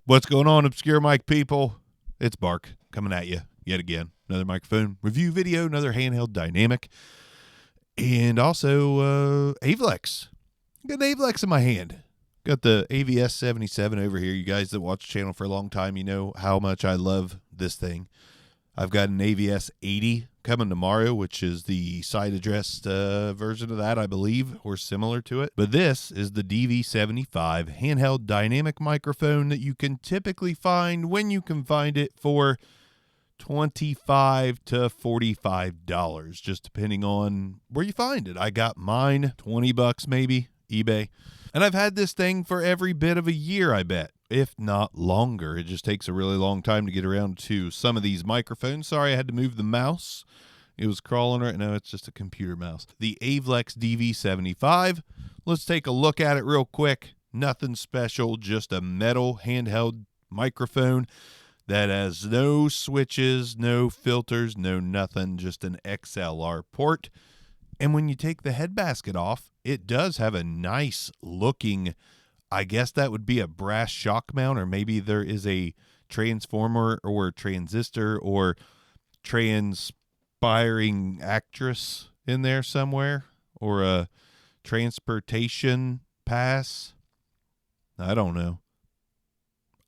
What's going on, Obscure Mic people? It's Bark coming at you yet again. Another microphone review video, another handheld dynamic, and also Avlex. Got an Avlex in my hand. Got the AVS 77 over here. You guys that watch the channel for a long time, you know how much I love this thing. I've got an AVS 80 coming tomorrow, which is the side-addressed version of that, I believe, or similar to it. But this is the DV75 handheld dynamic microphone that you can typically find when you can find it for $25 to $45, just depending on where you find it. I got mine $20 maybe, eBay. And I've had this thing for every bit of a year, I bet, if not longer. It just takes a really long time to get around to some of these microphones. Sorry, I had to move the mouse. It was crawling right now. It's just a computer mouse. The Avlex DV75. Let's take a look at it real quick. Nothing special, just a metal handheld microphone that has no switches, no filters, no nothing, just an XLR port. And when you take the head basket off, it does have a nice looking, I guess that would be a brass shock mount, or maybe there is a transformer or transistor or transpiring actress in there somewhere, or a transportation pass. I don't know.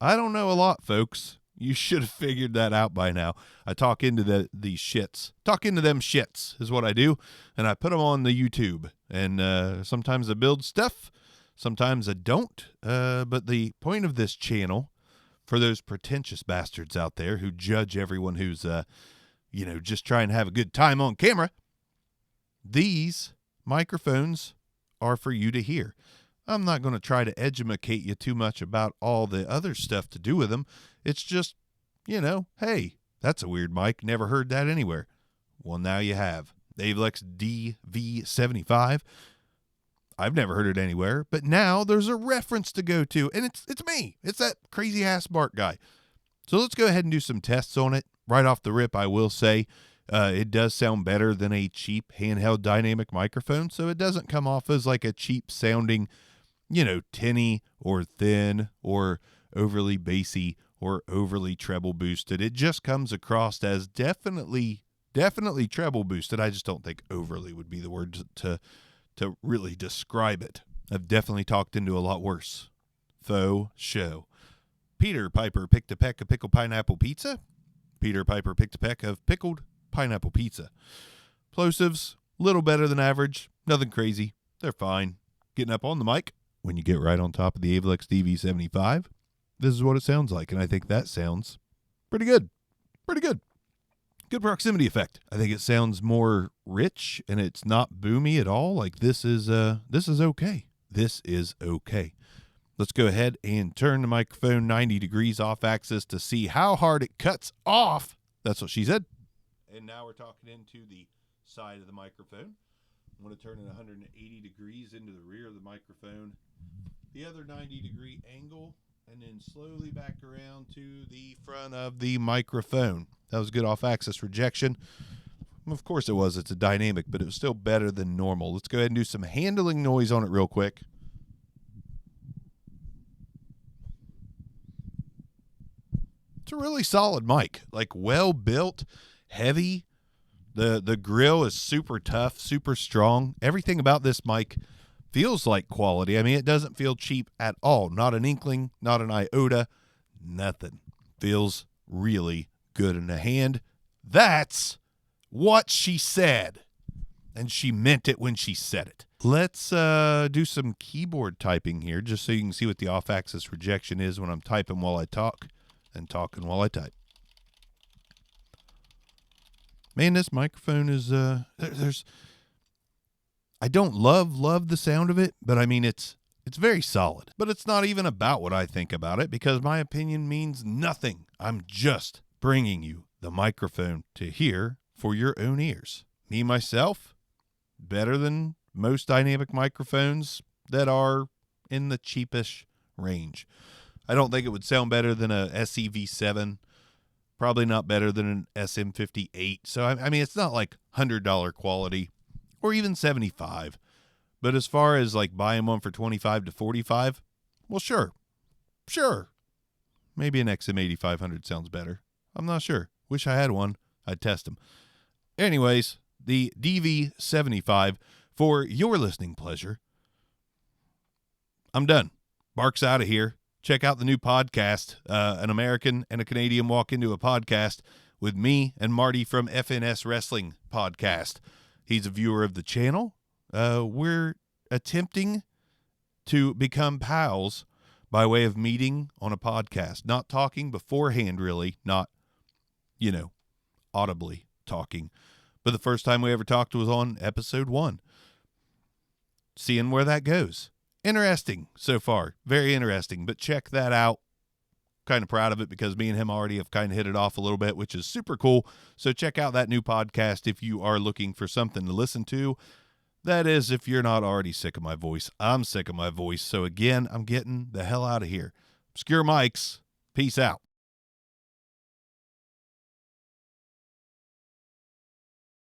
I don't know a lot, folks. You should have figured that out by now. I talk into these shits. Talk into them shits is what I do, and I put them on the YouTube. And sometimes I build stuff, sometimes I don't. But the point of this channel, for those pretentious bastards out there who judge everyone who's, just trying to have a good time on camera, these microphones are for you to hear. I'm not going to try to educate you too much about all the other stuff to do with them. It's just, hey, that's a weird mic. Never heard that anywhere. Well, now you have. The Avlex DV75. I've never heard it anywhere, but now there's a reference to go to, and it's me. It's that crazy-ass Mark guy. So let's go ahead and do some tests on it. Right off the rip, I will say it does sound better than a cheap handheld dynamic microphone, so it doesn't come off as like a cheap-sounding, tinny or thin or overly bassy or overly treble boosted. It just comes across as definitely treble boosted. I just don't think overly would be the word to really describe it. I've definitely talked into a lot worse. Faux show. Peter Piper picked a peck of pickled pineapple pizza. Peter Piper picked a peck of pickled pineapple pizza. Plosives, little better than average. Nothing crazy. They're fine. Getting up on the mic. When you get right on top of the Avlex DV75, this is what it sounds like, and I think that sounds pretty good. Pretty good. Good proximity effect. I think it sounds more rich, and it's not boomy at all. Like this is okay. This is okay. Let's go ahead and turn the microphone 90 degrees off axis to see how hard it cuts off. That's what she said. And now we're talking into the side of the microphone. I'm going to turn it 180 degrees into the rear of the microphone. The other 90-degree angle, and then slowly back around to the front of the microphone. That was good off-axis rejection. Of course it was. It's a dynamic, but it was still better than normal. Let's go ahead and do some handling noise on it real quick. It's a really solid mic. Like, well-built, heavy. The grill is super tough, super strong. Everything about this mic feels like quality. I mean, it doesn't feel cheap at all. Not an inkling, not an iota, nothing. Feels really good in the hand. That's what she said. And she meant it when she said it. Let's do some keyboard typing here, just so you can see what the off-axis rejection is when I'm typing while I talk and talking while I type. Man, this microphone is, I don't love the sound of it, but I mean, it's very solid. But it's not even about what I think about it, because my opinion means nothing. I'm just bringing you the microphone to hear for your own ears. Me, myself, better than most dynamic microphones that are in the cheapish range. I don't think it would sound better than a SEV7. Probably not better than an SM58. So, I mean, it's not like $100 quality or even $75. But as far as like buying one for $25 to $45, well, sure. Maybe an XM8500 sounds better. I'm not sure. Wish I had one. I'd test them. Anyways, the DV75 for your listening pleasure. I'm done. Mark's out of here. Check out the new podcast. An American and a Canadian walk into a podcast with me and Marty from FNS Wrestling Podcast. He's a viewer of the channel. We're attempting to become pals by way of meeting on a podcast. Not talking beforehand, really. Not, audibly talking. But the first time we ever talked was on episode 1. Seeing where that goes. Interesting so far. Very interesting. But check that out. Kind of proud of it because me and him already have kind of hit it off a little bit, which is super cool. So check out that new podcast if you are looking for something to listen to. That is, if you're not already sick of my voice. I'm sick of my voice. So again, I'm getting the hell out of here. Obscure Mics. Peace out.